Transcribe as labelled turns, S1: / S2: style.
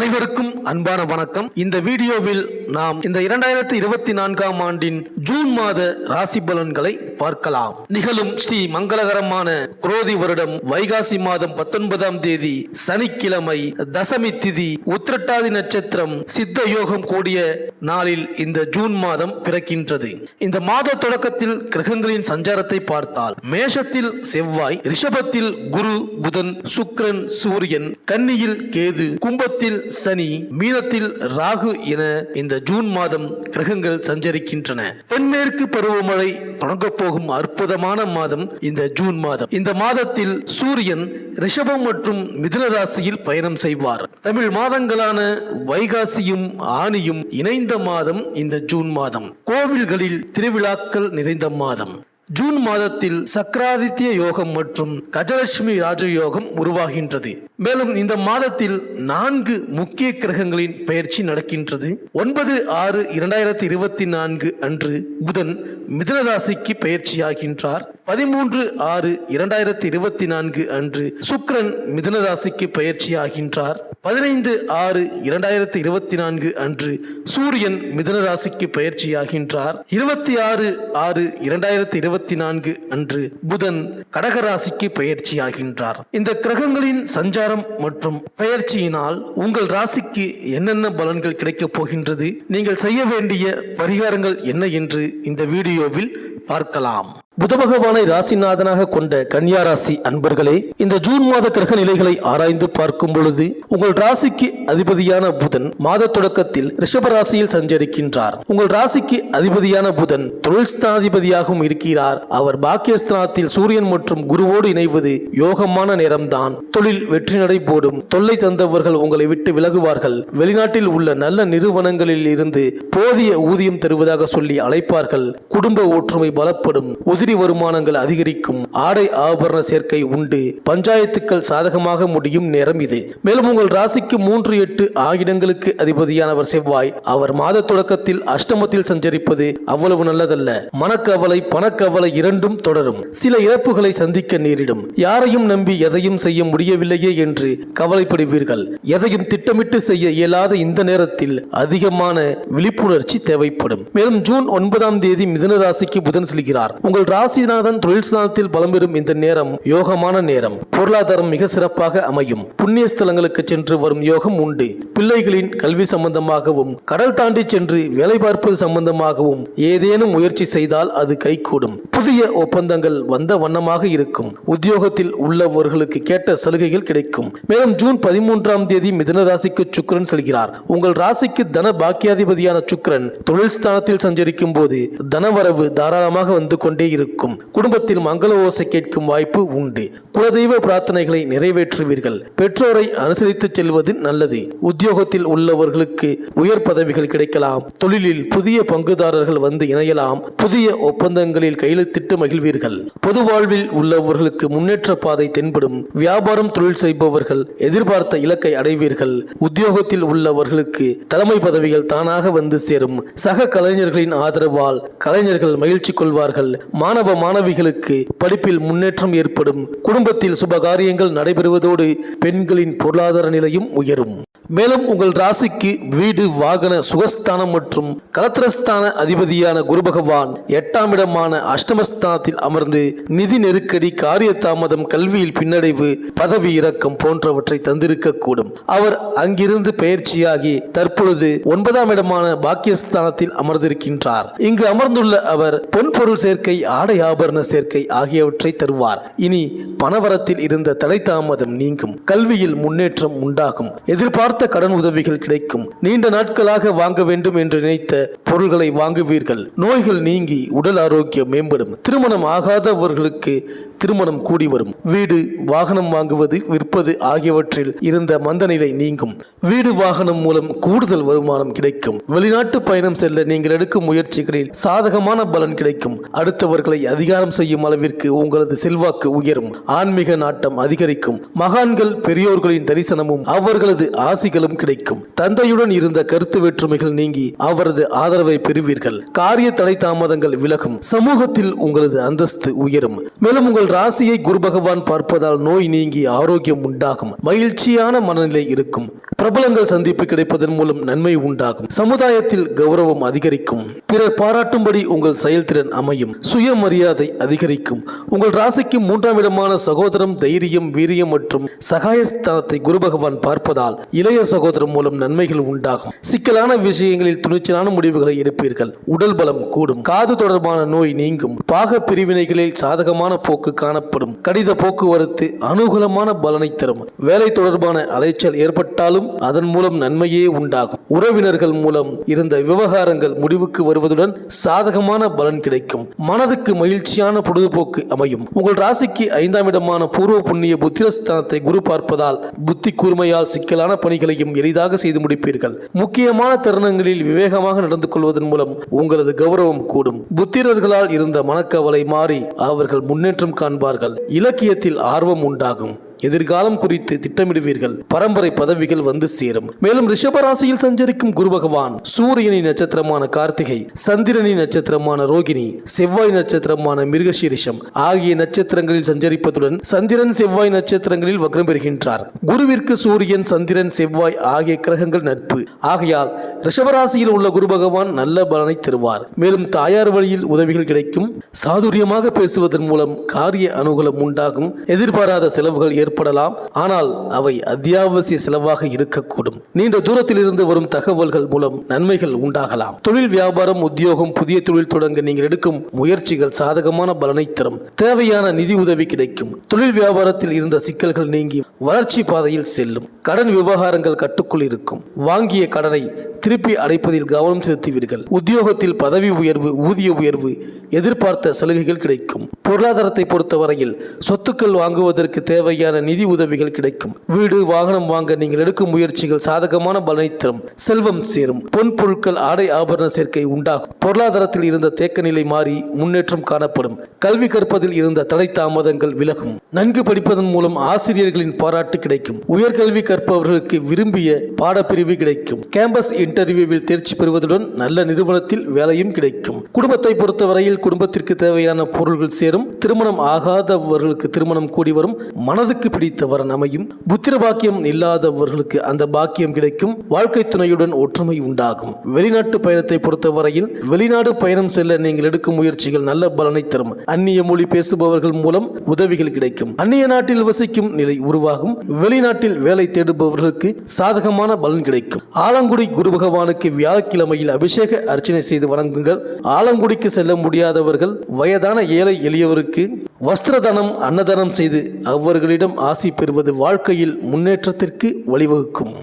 S1: அனைவருக்கும் அன்பான வணக்கம். இந்த வீடியோவில் நாம் இந்த 2024ஆம் ஆண்டின் ஜூன் மாத ராசி பலன்களை பார்க்கலாம். நிகழும் ஸ்ரீ மங்களகரமான குரோதி வருடம் வைகாசி மாதம் 19ஆம் தேதி சனிக்கிழமை தசமி திதி உத்திரட்டாதி நட்சத்திரம் சித்த யோகம் கூடிய நாளில் இந்த ஜூன் மாதம் பிறக்கின்றது. இந்த மாத தொடக்கத்தில் கிரகங்களின் சஞ்சாரத்தை பார்த்தால் மேஷத்தில் செவ்வாய், ரிஷபத்தில் குரு, புதன், சுக்கிரன், சூரியன், கன்னியில் கேது, கும்பத்தில் சனி, மீனத்தில் ராகு என இந்த ஜூன் மாதம் கிரகங்கள் சஞ்சரிக்கின்றன. தென்மேற்கு பருவமழை தொடங்கப் போகும் அற்புதமான மாதம் இந்த ஜூன் மாதம். இந்த மாதத்தில் சூரியன் ரிஷபம் மற்றும் மிதுன ராசியில் பயணம் செய்வார். தமிழ் மாதங்களான வைகாசியும் ஆனியும் இணைந்த மாதம் இந்த ஜூன் மாதம். கோவில்களில் திருவிழாக்கள் நிறைந்த மாதம். ஜூன் மாதத்தில் சக்கராதித்ய யோகம் மற்றும் கஜலட்சுமி ராஜயோகம் உருவாகின்றது. மேலும் இந்த மாதத்தில் 4 முக்கிய கிரகங்களின் பெயர்ச்சி நடக்கின்றது. 9/6/2024 அன்று புதன் மிதுன ராசிக்கு பெயர்ச்சியாகின்றார். 13/6/2024 அன்று சுக்கிரன் மிதுன ராசிக்கு பெயர்ச்சியாகின்றார். 15/6/2024 அன்று சூரியன் மிதுன ராசிக்கு பெயர்ச்சியாகின்றார். 26/6/2024 அன்று புதன் கடகராசிக்கு பெயர்ச்சியாகின்றார். இந்த கிரகங்களின் சஞ்சாரம் மற்றும் பெயர்ச்சியினால் உங்கள் ராசிக்கு என்னென்ன பலன்கள் கிடைக்கப் போகின்றது, நீங்கள் செய்ய வேண்டிய பரிகாரங்கள் என்ன என்று இந்த வீடியோவில் பார்க்கலாம். புத பகவானை ராசிநாதனாக கொண்ட கன்னியா ராசி அன்பர்களே, இந்த ஜூன் மாத கிரக நிலைகளை ஆராய்ந்து பார்க்கும் பொழுது உங்கள் ராசிக்கு அதிபதியான புதன் மாத தொடக்கத்தில் ரிஷப ராசியில் சஞ்சரிக்கின்றார். உங்கள் ராசிக்கு அதிபதியான புதன் தொழில் ஸ்தானாதிபதியாகவும் இருக்கிறார். அவர் பாக்கியஸ்தானத்தில் சூரியன் மற்றும் குருவோடு இணைவது யோகமான நேரம்தான். தொழில் வெற்றி நடை போடும். தொல்லை தந்தவர்கள் உங்களை விட்டு விலகுவார்கள். வெளிநாட்டில் உள்ள நல்ல நிறுவனங்களில் இருந்து போதிய ஊதியம் தருவதாக சொல்லி அழைப்பார்கள். குடும்ப ஒற்றுமை பலப்படும். உதிரி வருமானங்கள் அதிகரிக்கும். ஆடை ஆபரண சேர்க்கை உண்டு. பஞ்சாயத்துக்கள் சாதகமாக முடியும் நேரம் இது. மேலும் உங்கள் ராசிக்கு 3-8 ஆகிடங்களுக்கு அதிபதியானவர் செவ்வாய். அவர் மாத தொடக்கத்தில் அஷ்டமத்தில் சஞ்சரிப்பது அவ்வளவு நல்லதல்ல. மனக்கவலை பணக்கவலை இரண்டும் தொடரும். சில இழப்புகளை சந்திக்க நேரிடும். யாரையும் நம்பி எதையும் செய்ய முடியவில்லையே என்று கவலைப்படுவீர்கள். எதையும் திட்டமிட்டு செய்ய இயலாத இந்த நேரத்தில் அதிகமான விழிப்புணர்ச்சி தேவைப்படும். மேலும் ஜூன் 9ஆம் தேதி மிதுன ராசிக்கு புதன் செல்கிறார். உங்கள் ராசிநாதன் தொழில் ஸ்தானத்தில் பலம் பெறும் இந்த நேரம் யோகமான நேரம். பொருளாதாரம் மிக சிறப்பாக அமையும். புண்ணிய ஸ்தலங்களுக்கு சென்று வரும் யோகம் உண்டு. பிள்ளைகளின் கல்வி சம்பந்தமாகவும் கடல் தாண்டி சென்று வேலை பார்ப்பது சம்பந்தமாகவும் ஏதேனும் முயற்சி செய்தால் அது கைகூடும். புதிய ஒப்பந்தங்கள் வந்த வண்ணமாக இருக்கும். உத்தியோகத்தில் உள்ளவர்களுக்கு கேட்ட சலுகைகள் கிடைக்கும். மேலும் ஜூன் 13ஆம் தேதி மிதுன ராசிக்கு சுக்கிரன் செல்கிறார். உங்கள் ராசிக்கு தன பாக்கியாதிபதியான சுக்கிரன் தொழில் ஸ்தானத்தில் சஞ்சரிக்கும் போது தனவரவு தாராளமாக வந்து கொண்டே இருக்கும். குடும்பத்தில் மங்கள ஓசை கேட்கும் வாய்ப்பு உண்டு. குலதெய்வ பிரார்த்தனைகளை நிறைவேற்றுவீர்கள். பெற்றோரை அனுசரித்து செல்வது நல்லது. உத்தியோகத்தில் உள்ளவர்களுக்கு உயர் பதவிகள் கிடைக்கலாம். தொழிலில் புதிய பங்குதாரர்கள் வந்து இணையலாம். புதிய ஒப்பந்தங்களில் கையெழுத்திட்டு மகிழ்வீர்கள். பொது வாழ்வில் உள்ளவர்களுக்கு முன்னேற்ற பாதை தென்படும். வியாபாரம் தொழில் செய்பவர்கள் எதிர்பார்த்த இலக்கை அடைவீர்கள். உத்தியோகத்தில் உள்ளவர்களுக்கு தலைமை பதவிகள் தானாக வந்து சேரும். சக கலைஞர்களின் ஆதரவால் கலைஞர்கள் மகிழ்ச்சி கொள்வார்கள். மாணவ மாணவிகளுக்கு படிப்பில் முன்னேற்றம் ஏற்படும். குடும்பத்தில் சுபகாரியங்கள் நடைபெறுவதோடு பெண்களின் பொருளாதார நிலையும் உயரும். மேலும் உங்கள் ராசிக்கு வீடு, வாகன, சுகஸ்தானம் மற்றும் கலத்திரஸ்தான அதிபதியான குரு பகவான் 8ஆம் இடமான அஷ்டமஸ்தானத்தில் அமர்ந்து நிதி நெருக்கடி, காரிய தாமதம், கல்வியில் பின்னடைவு, பதவி இறக்கம் போன்றவற்றை தந்திருக்க கூடும். அவர் அங்கிருந்து பெயர்ச்சியாகி தற்பொழுது 9ஆம் இடமான பாக்கியஸ்தானத்தில் அமர்ந்திருக்கின்றார். இங்கு அமர்ந்துள்ள அவர் பொன் பொருள் சேர்க்கை, ஆடை ஆபரண சேர்க்கை ஆகியவற்றை தருவார். இனி பணவரத்தில் இருந்த தடை தாமதம் நீங்கும். கல்வியில் முன்னேற்றம் உண்டாகும். எதிர்பார்த்த கடன் உதவிகள் கிடைக்கும். நீண்ட நாட்களாக வாங்க வேண்டும் என்று நினைத்த பொருள்களை வாங்குவீர்கள். நோய்கள் நீங்கி உடல் ஆரோக்கியம் மேம்படும். திருமணம் ஆகாதவர்களுக்கு திருமணம் கூடி வரும். வீடு, வாகனம் வாங்குவது, விற்பது ஆகியவற்றில் இருந்த மந்த நிலை நீங்கும். வீடு, வாகனம் மூலம் கூடுதல் வருமானம் கிடைக்கும். வெளிநாட்டு பயணம் செல்ல நீங்கள் எடுக்கும் முயற்சிகளில் சாதகமான பலன் கிடைக்கும். அடுத்தவர்களை அதிகாரம் செய்யும் அளவிற்கு உங்களது செல்வாக்கு உயரும். ஆன்மீக நாட்டம் அதிகரிக்கும். மகான்கள் பெரியோர்களின் தரிசனமும் அவர்களது ஆசிகளும் கிடைக்கும். தந்தையுடன் இருந்த கருத்து வேற்றுமைகள் நீங்கி அவரது ஆதரவை பெறுவீர்கள். காரிய தடை தாமதங்கள் விலகும். சமூகத்தில் உங்களது அந்தஸ்து உயரும். மேலும் உங்கள் உங்கள் ராசியை குரு பகவான் பார்ப்பதால் நோய் நீங்கி ஆரோக்கியம் உண்டாகும், மகிழ்ச்சியான மனநிலை இருக்கும், பிரபலங்கள் சந்திப்பு கிடைப்பதன் மூலம் நன்மை உண்டாகும், சமுதாயத்தில் கௌரவம் அதிகரிக்கும், பிறர் பாராட்டும்படி உங்கள் செயல்திறன் அமையும், சுயமரியாதை அதிகரிக்கும். உங்கள் ராசிக்கு 3ஆம் இடமான சகோதரம், தைரியம், வீரியம் மற்றும் சகாயஸ்தானத்தை குரு பகவான் பார்ப்பதால் இளைய சகோதரம் மூலம் நன்மைகள் உண்டாகும். சிக்கலான விஷயங்களில் துணிச்சலான முடிவுகளை எடுப்பீர்கள். உடல் பலம் கூடும். காது தொடர்பான நோய் நீங்கும். பாக பிரிவினைகளில் சாதகமான போக்கு காணப்படும். கடித போக்குவரத்து அனுகூலமான பலனை தரும். வேலை தொடர்பான அலைச்சல் ஏற்பட்டாலும் அதன் மூலம் நன்மையே உண்டாகும். உறவினர்கள் மூலம் இருந்த விவகாரங்கள் முடிவுக்கு வருவதுடன் சாதகமான பலன் கிடைக்கும். மனதுக்கு மகிழ்ச்சியான பொழுதுபோக்கு அமையும். உங்கள் ராசிக்கு 5ஆம் இடமான பூர்வ புண்ணிய புத்திரஸ்தானத்தை குரு பார்ப்பதால் புத்தி கூர்மையால் சிக்கலான பணிகளையும் எளிதாக செய்து முடிப்பீர்கள். முக்கியமான தருணங்களில் விவேகமாக நடந்து கொள்வதன் மூலம் உங்களது கௌரவம் கூடும். புத்திரர்களால் இருந்த மனக்கவலை மாறி அவர்கள் முன்னேற்றம் காண்பார்கள். இலக்கியத்தில் ஆர்வம் உண்டாகும். எதிர்காலம் குறித்து திட்டமிடுவீர்கள். பரம்பரை பதவிகள் வந்து சேரும். மேலும் ரிஷபராசியில் சஞ்சரிக்கும் குரு பகவான் சூரியனின் நட்சத்திரமான கார்த்திகை, சந்திரனின் நட்சத்திரமான ரோகிணி, செவ்வாய் நட்சத்திரமான மிருகசீரிஷம் ஆகிய நட்சத்திரங்களில் சஞ்சரிப்பதுடன் சந்திரன் செவ்வாய் நட்சத்திரங்களில் வக்ரம் பெறுகின்றார். குருவிற்கு சூரியன், சந்திரன், செவ்வாய் ஆகிய கிரகங்கள் நட்பு. ஆகையால் ரிஷபராசியில் உள்ள குரு பகவான் நல்ல பலனை தருவார். மேலும் தாயார் வழியில் உதவிகள் கிடைக்கும். சாதுரியமாக பேசுவதன் மூலம் காரிய அனுகூலம் உண்டாகும். எதிர்பாராத செலவுகள் ஏற்படலாம், ஆனால் அவை அத்தியாவசிய செலவாக இருக்கக்கூடும். நீண்ட தூரத்தில் இருந்து வரும் தகவல்கள் மூலம் நன்மைகள் உண்டாகலாம். தொழில், வியாபாரம், உத்தியோகம், புதிய தொழில் தொடங்க நீங்கள் எடுக்கும் முயற்சிகள் சாதகமான பலனை தரும். தேவையான நிதி உதவி கிடைக்கும். தொழில் வியாபாரத்தில் இருந்த சிக்கல்கள் நீங்கி வளர்ச்சி பாதையில் செல்லும். கடன் விவகாரங்கள் கட்டுக்குள் இருக்கும். வாங்கிய கடனை திருப்பி அடைப்பதில் கவனம் செலுத்துவீர்கள். உத்தியோகத்தில் பதவி உயர்வு, ஊதிய உயர்வு, எதிர்பார்த்த சலுகைகள் கிடைக்கும். பொருளாதாரத்தை பொறுத்தவரையில் சொத்துக்கள் வாங்குவதற்கு தேவையான நிதி உதவிகள் கிடைக்கும். வீடு, வாகனம் வாங்க நீங்கள் எடுக்கும் முயற்சிகள் சாதகமான பலனை தரும். செல்வம் சேரும். பொன் பொருட்கள், ஆடை ஆபரண சேர்க்கை உண்டாகும். பொருளாதாரத்தில் இருந்த தேக்க நிலை மாறி முன்னேற்றம் காணப்படும். கல்வி கற்பதில் இருந்த தடை தாமதங்கள் விலகும். நன்கு படிப்பதன் மூலம் ஆசிரியர்களின் பாராட்டு கிடைக்கும். உயர்கல்வி கற்பவர்களுக்கு விரும்பிய பாடப்பிரிவு கிடைக்கும். கேம்பஸ் இன்டர்வியூவில் தேர்ச்சி பெறுவதுடன் நல்ல நிறுவனத்தில் வேலையும் கிடைக்கும். குடும்பத்தை பொறுத்தவரையில் குடும்பத்திற்கு தேவையான பொருள்கள் சேரும். திருமணம் ஆகாதவர்களுக்கு திருமணம் கூடி வரும். மனதுக்கு பிடித்த வரன் அமையும். புத்திர பாக்கியம் இல்லாதவர்களுக்கு அந்த பாக்கியம் கிடைக்கும். வாழ்க்கை துணையுடன் ஒற்றுமை உண்டாகும். வெளிநாட்டு பயணத்தை பொறுத்தவரையில் வெளிநாடு பயணம் செல்ல நீங்கள் எடுக்கும் முயற்சிகள் நல்ல பலனை தரும். அந்நிய மொழி பேசுபவர்கள் மூலம் உதவிகள் கிடைக்கும். அந்நிய நாட்டில் வசிக்கும் நிலை உருவாகும். வெளிநாட்டில் வேலை தேடுபவர்களுக்கு சாதகமான பலன் கிடைக்கும். ஆலங்குடி குரு பகவானுக்கு வியாழக்கிழமையில் அபிஷேக அர்ச்சனை செய்து வணங்குங்கள். ஆலங்குடிக்கு செல்ல முடியாதவர்கள் வயதான ஏழை எளியவருக்கு வஸ்திரதானம், அன்னதானம் செய்து அவர்களிடம் ஆசி பெறுவது வாழ்க்கையில் முன்னேற்றத்திற்கு வழிவகுக்கும்.